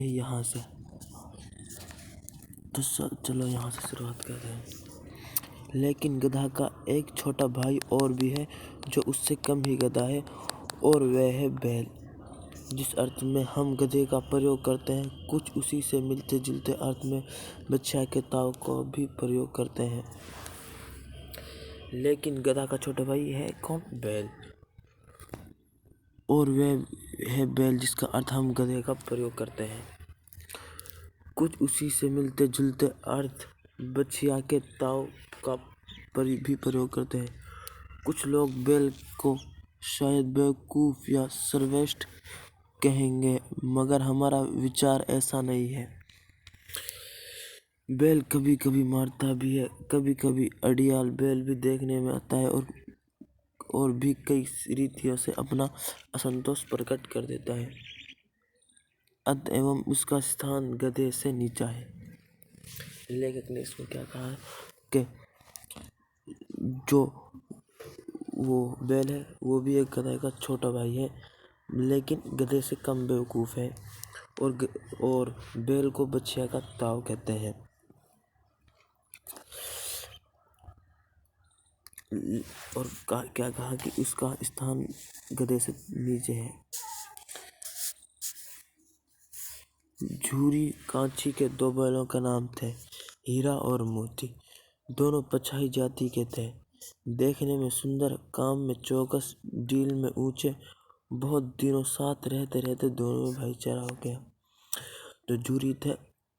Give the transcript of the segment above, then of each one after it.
यहाँ से तो चलो यहाँ से शुरुआत करते हैं। लेकिन गधा का एक छोटा भाई और भी है जो उससे कम ही गधा है, और वह है बैल। जिस अर्थ में हम गधे का प्रयोग करते हैं, कुछ उसी से मिलते जुलते अर्थ में बछिया के ताव को भी प्रयोग करते हैं। लेकिन गधा का छोटा भाई है कौन? बैल। और वह है बैल जिसका अर्थ हम गधे का प्रयोग करते हैं। कुछ उसी से मिलते जुलते अर्थ बछिया के ताव का भी प्रयोग करते हैं। कुछ लोग बैल को शायद बेवकूफ या सर्वश्रेष्ठ कहेंगे, मगर हमारा विचार ऐसा नहीं है। बैल कभी कभी मारता भी है, कभी कभी अड़ियाल बैल भी देखने में आता है और भी कई रीतियों से अपना असंतोष प्रकट कर देता है। एवं उसका स्थान गधे से नीचा है। लेखक ने इसमें क्या कहा है कि जो वो बैल है वो भी एक गधे का छोटा भाई है, लेकिन गधे से कम बेवकूफ़ है, और बैल को बछिया का ताव कहते हैं। और क्या कहा कि उसका स्थान गधे से नीचे है। झूरी कांची के दो बैलों का नाम थे, हीरा और मोती। दोनों पछाई जाति के थे, देखने में सुंदर, काम में चौकस, डील में ऊंचे। बहुत दिनों साथ रहते रहते दोनों में भाईचारा हो गया। जो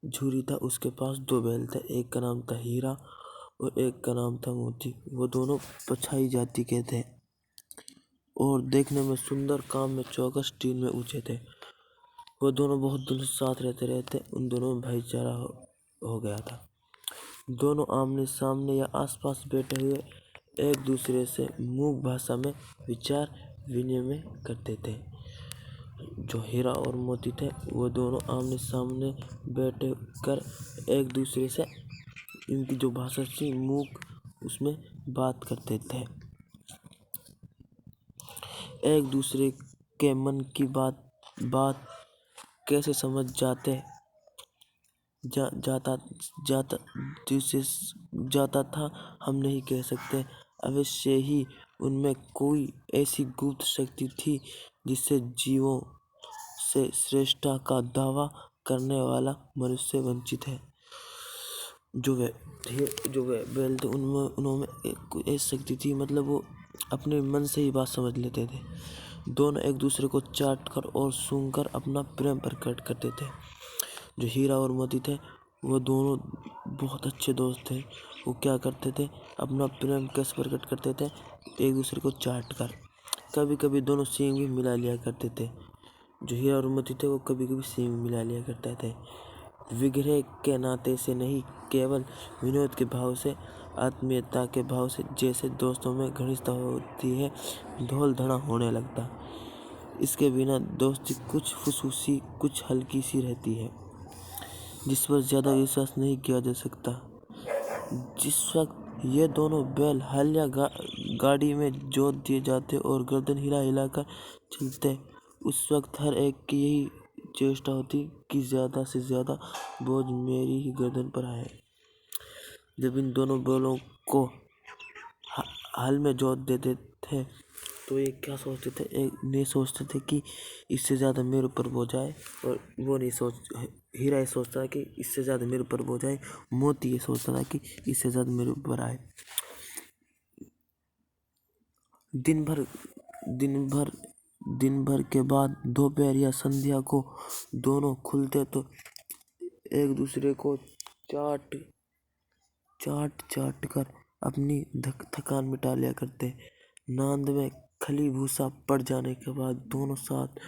झूरी था उसके पास दो बैल थे, एक का नाम था हीरा और एक का नाम था मोती। वो दोनों पछाई जाति के थे और देखने में सुंदर, काम में चौकस, डील में ऊंचे थे। वो दोनों बहुत दिनों साथ रहते रहते उन दोनों में भाईचारा हो गया था। दोनों आमने सामने या आसपास बैठे हुए एक दूसरे से मूक भाषा में विचार विनिमय करते थे। जो हीरा और मोती थे वो दोनों आमने सामने बैठे कर एक दूसरे से, इनकी जो भाषा थी मूक, उसमें बात करते थे। एक दूसरे के मन की बात कैसे समझ जाता था हम नहीं कह सकते। अवश्य ही उनमें कोई ऐसी गुप्त शक्ति थी जिससे जीवों से श्रेष्ठता का दावा करने वाला मनुष्य वंचित है। जो वे बैल थे उनमें एक ऐसी शक्ति थी, मतलब वो अपने मन से ही बात समझ लेते थे। दोनों एक दूसरे को चाट कर और सूंघ कर अपना प्रेम प्रकट करते थे। जो हीरा और मोती थे वो दोनों बहुत अच्छे दोस्त थे। वो क्या करते थे, अपना प्रेम कैसे प्रकट करते थे, एक दूसरे को चाट कर। कभी कभी दोनों सींग भी मिला लिया करते थे। जो हीरा और मोती थे वो कभी कभी सींग मिला लिया करते थे। विग्रह के नाते से नहीं, केवल विनोद के भाव से, आत्मीयता के भाव से, जैसे दोस्तों में घनिष्ठता होती है, ढोल धड़ा होने लगता। इसके बिना दोस्ती कुछ फुसफुसी, कुछ हल्की सी रहती है, जिस पर ज्यादा विश्वास नहीं किया जा सकता। जिस वक्त ये दोनों बैल हल या गाड़ी में जोत दिए जाते और गर्दन हिला हिला कर चलते, उस वक्त हर एक की यही चेष्टा होती कि ज्यादा से ज्यादा बोझ मेरी ही गर्दन पर आए। जब इन दोनों बैलों को हल में जोत देते थे तो ये क्या सोचते थे, नहीं सोचते थे कि इससे ज़्यादा मेरे ऊपर बोझ आए, और वो नहीं हीरा ये सोचता था कि इससे ज़्यादा मेरे ऊपर बोझ आए, मोती ये सोचता था कि इससे ज़्यादा मेरे ऊपर आए। दिन भर के बाद दोपहर या संध्या को दोनों खुलते तो एक दूसरे को चाट कर अपनी थकान मिटा लिया करते। नांद में खली भूसा पड़ जाने के बाद दोनों साथ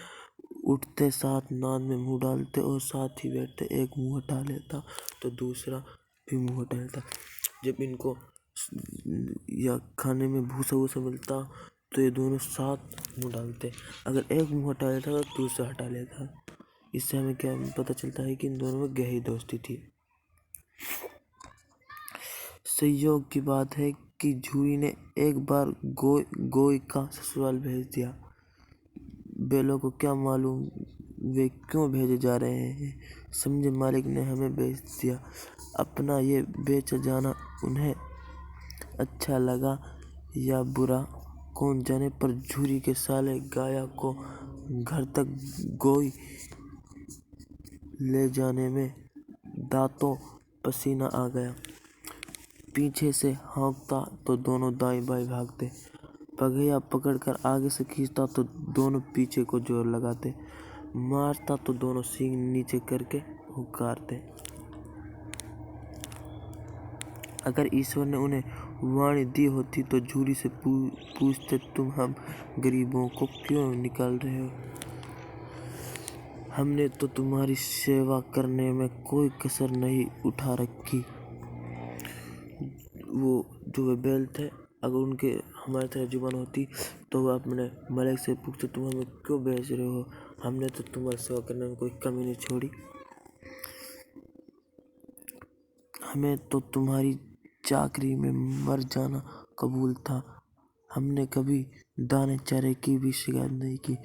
उठते, साथ नांद में मुंह डालते और साथ ही बैठते। एक मुंह हटा लेता तो दूसरा भी मुंह हटा लेता। जब इनको या खाने में भूसा वूसा मिलता तो ये दोनों साथ मुंह डालते। अगर एक मुंह हटा लेता तो दूसरा हटा लेता। इससे हमें क्या पता चलता है कि इन दोनों में गहरी दोस्ती थी। संयोग की बात है कि झूरी ने एक बार गोई का ससुराल भेज दिया। बैलों को क्या मालूम वे क्यों भेजे जा रहे हैं। समझे मालिक ने हमें भेज दिया। अपना ये बेच जाना उन्हें अच्छा लगा या बुरा कौन जाने, पर झूरी के साले गाया को घर तक गोई ले जाने में दांतों पसीना आ गया। पीछे से हाँकता तो दोनों दाएं बाएं भागते, पगैया पकड़कर आगे से खींचता तो दोनों पीछे को जोर लगाते, मारता तो दोनों सींग नीचे करके हुंकारते। अगर ईश्वर ने उन्हें वाणी दी होती तो झूरी से पूछते, तुम हम गरीबों को क्यों निकाल रहे हो। हमने तो तुम्हारी सेवा करने में कोई कसर नहीं उठा रखी। वो जो वे बैल थे, अगर उनके हमारी तरह जुबान होती तो वह अपने मालिक से पूछते, तुम हमें क्यों बेच रहे हो। हमने तो तुम्हारी सेवा करने में कोई कमी नहीं छोड़ी। हमें तो तुम्हारी चाकरी में मर जाना कबूल था। हमने कभी दाने चारे की भी शिकायत नहीं की।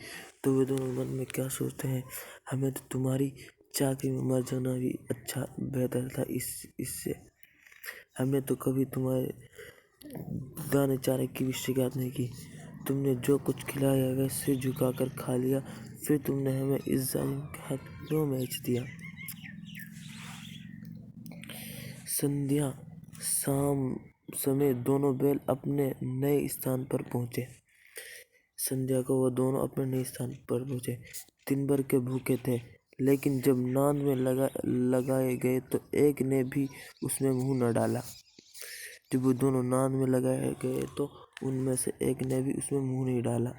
तो वे दोनों मन में क्या सोचते हैं, हमें तो तुम्हारी चाकरी में मर जाना भी अच्छा बेहतर था इससे। हमने तो कभी तुम्हारे दाने चारे की भी शिकायत नहीं की। तुमने जो कुछ खिलाया वह सिर झुकाकर खा लिया, फिर तुमने हमें इस जालिम के हाथ क्यों बेच दिया। संध्या शाम समय दोनों बैल अपने नए स्थान पर पहुंचे। संध्या को वह दोनों अपने नए स्थान पर पहुंचे। दिन भर के भूखे थे, लेकिन जब नांद में लगाए गए तो एक ने भी उसमें मुंह न डाला। जब वो दोनों नांद में लगाए गए तो उनमें से एक ने भी उसमें मुंह नहीं डाला।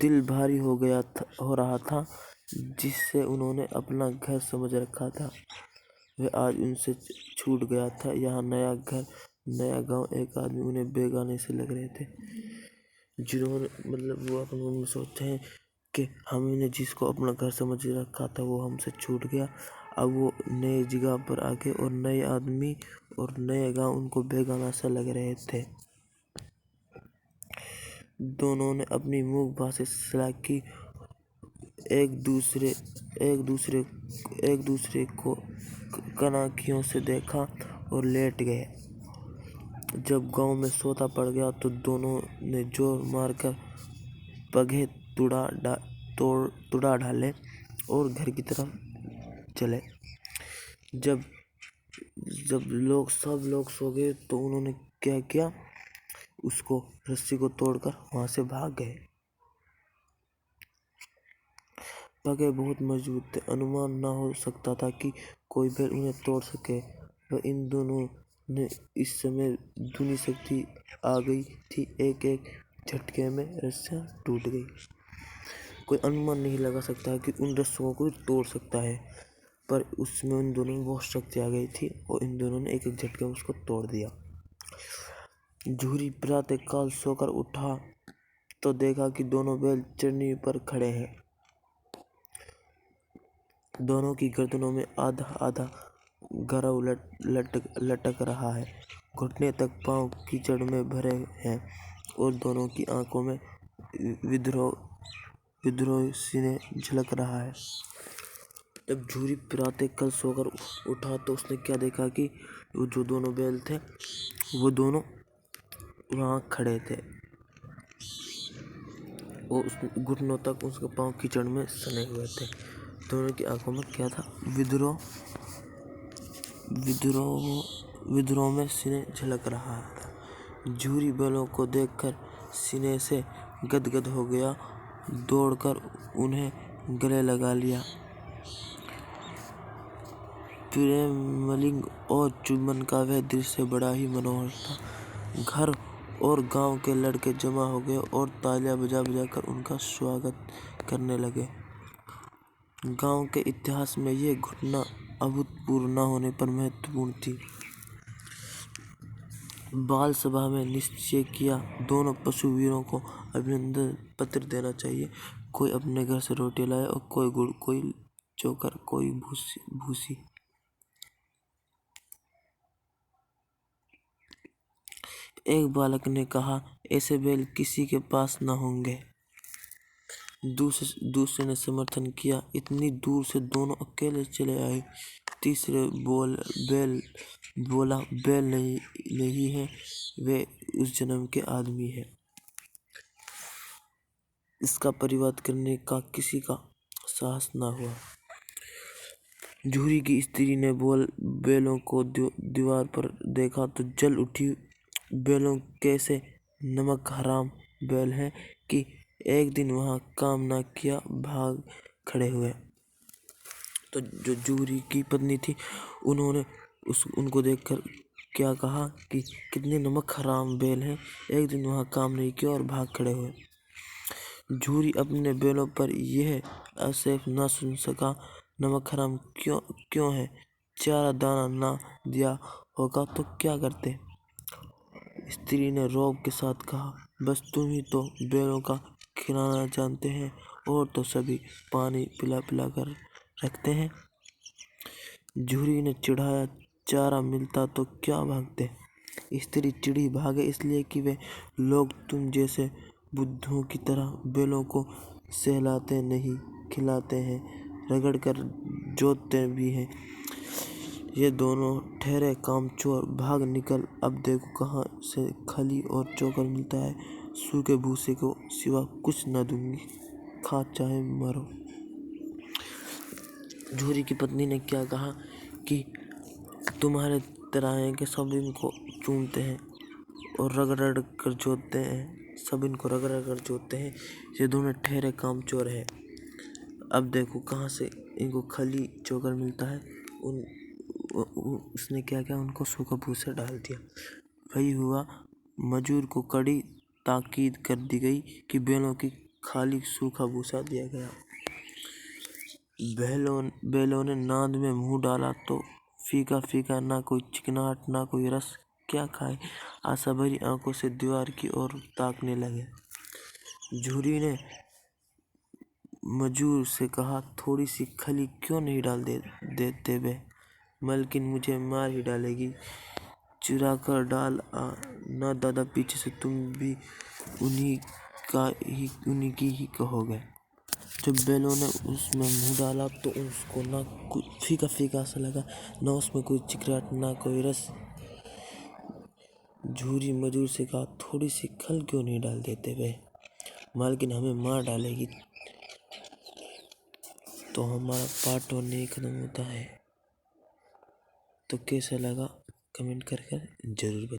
दिल भारी हो रहा था, जिससे उन्होंने अपना घर समझ रखा था वह आज उनसे छूट गया था। यहाँ नया घर नया गांव, एक आदमी उन्हें बेगाने से लग रहे थे। जिन्होंने वो अपने मन में सोचते हैं कि हमने जिसको अपना घर समझ रखा था वो हमसे छूट गया। अब वो नए जगह पर आके और नए आदमी और नए गांव उनको बेगाना सा लग रहे थे। दोनों ने अपनी मूक भाषा सलाह की, एक दूसरे को कनाखियों से देखा और लेट गए। जब गांव में सोता पड़ गया तो दोनों ने जोर मारकर पगे तुड़ा ढाले और घर की तरफ चले। जब सब लोग सो गए तो उन्होंने क्या किया, उसको रस्सी को तोड़कर वहां से भाग गए। पगे बहुत मजबूत थे, अनुमान न हो सकता था कि कोई बैल उन्हें तोड़ सके। वह इन दोनों ने इस समय दूनी शक्ति आ गई थी, एक एक झटके में रस्सियां टूट गई। कोई अनुमान नहीं लगा सकता कि उन रस्सियों को तोड़ सकता है, पर उसमें उन दोनों में बहुत शक्ति आ गई थी और इन दोनों ने एक एक झटके में उसको तोड़ दिया। झूरी प्रातः काल सोकर उठा तो देखा कि दोनों बैल चरनी पर खड़े हैं। दोनों की गर्दनों में आधा आधा गरौ लटक रहा है, घुटने तक पांव कीचड़ में भरे हैं और दोनों की आंखों में विद्रोह सीने झलक रहा है। जब झूरी प्रातः कल सोकर उठा तो उसने क्या देखा कि वो जो दोनों बैल थे वो दोनों वहां खड़े थे और घुटनों तक उसके पांव कीचड़ में सने हुए थे। दोनों की आंखों में क्या था, विद्रोह में सीने झलक रहा है। झूरी बैलों को देखकर सीने से गदगद हो गया, दौड़कर उन्हें गले लगा लिया। प्रेमलिंग और चुंबन का वह दृश्य बड़ा ही मनोहर था। घर और गांव के लड़के जमा हो गए और तालियां बजा कर उनका स्वागत करने लगे। गांव के इतिहास में यह घटना अभूतपूर्व न होने पर महत्वपूर्ण थी। बाल सभा में निश्चय किया, दोनों पशु वीरों को अभिनंदन पत्र देना चाहिए। कोई अपने घर से रोटी लाए और कोई गुड़, कोई चोकर, कोई भूसी। एक बालक ने कहा, ऐसे बैल किसी के पास न होंगे। दूसरे ने समर्थन किया। इतनी दूर से दोनों अकेले चले आए। तीसरे बोला, बैल नहीं है, वे उस जन्म के आदमी है। इसका परिवाद करने का किसी का साहस न हुआ। झूरी की स्त्री ने बैलों को दीवार पर देखा तो जल उठी। बैलों कैसे नमक हराम बैल हैं कि एक दिन वहां काम न किया, भाग खड़े हुए। तो जो झूरी की पत्नी थी, उन्होंने उनको देखकर क्या कहा कि कितने नमक हराम बैल हैं, एक दिन वहां काम नहीं किया और भाग खड़े हुए। झूरी अपने बैलों पर यह आक्षेप न सुन सका। नमक हराम क्यों है? चारा दाना ना दिया होगा तो क्या करते? स्त्री ने रौब के साथ कहा, बस तुम ही तो बैलों का खिलाना जानते हैं, और तो सभी पानी पिला पिला कर रखते हैं। झूरी ने चिढ़ाया, चारा मिलता तो क्या भागते? स्त्री चिढ़ी, भागे इसलिए कि वे लोग तुम जैसे बुद्धों की तरह बैलों को सहलाते नहीं, खिलाते हैं, रगड़ कर जोतते भी हैं। ये दोनों ठहरे कामचोर, भाग निकल। अब देखो कहाँ से खली और चोकर मिलता है। सूखे भूसे को सिवा कुछ न दूंगी, खा चाहे मरो। झूरी की पत्नी ने क्या कहा कि तुम्हारे तराहे के सब इनको चूमते हैं और रगड़ कर जोतते हैं, सब इनको रगड़ कर जोतते हैं। ये दोनों ठहरे कामचोर हैं। अब देखो कहाँ से इनको खली चोकर मिलता है। उसने क्या किया, उनको सूखा भूसा डाल दिया। वही हुआ, मजूर को कड़ी ताकीद कर दी गई कि बैलों की खाली सूखा भूसा दिया गया। बैलों ने नाद में मुंह डाला तो फीका फीका, ना कोई चिकनाहट ना कोई रस। क्या खाए? आशा भरी आंखों से दीवार की ओर ताकने लगे। झूरी ने मजूर से कहा, थोड़ी सी खली क्यों नहीं डाल देते बे? मालकिन मुझे मार ही डालेगी। चुरा कर डाल आ, ना दादा पीछे से तुम भी उन्हीं की ही कहोगे। जब बैलों ने उसमें मुंह डाला तो उसको ना कुछ फीका फीका सा लगा, ना उसमें कोई चिकनाहट ना कोई रस। झूरी मजूर से कहा, थोड़ी सी खल क्यों नहीं डाल देते वे? मालकिन हमें मार डालेगी। तो हमारा पार्ट 1 नहीं खत्म होता है। तो कैसा लगा कमेंट कर जरूर बताइए।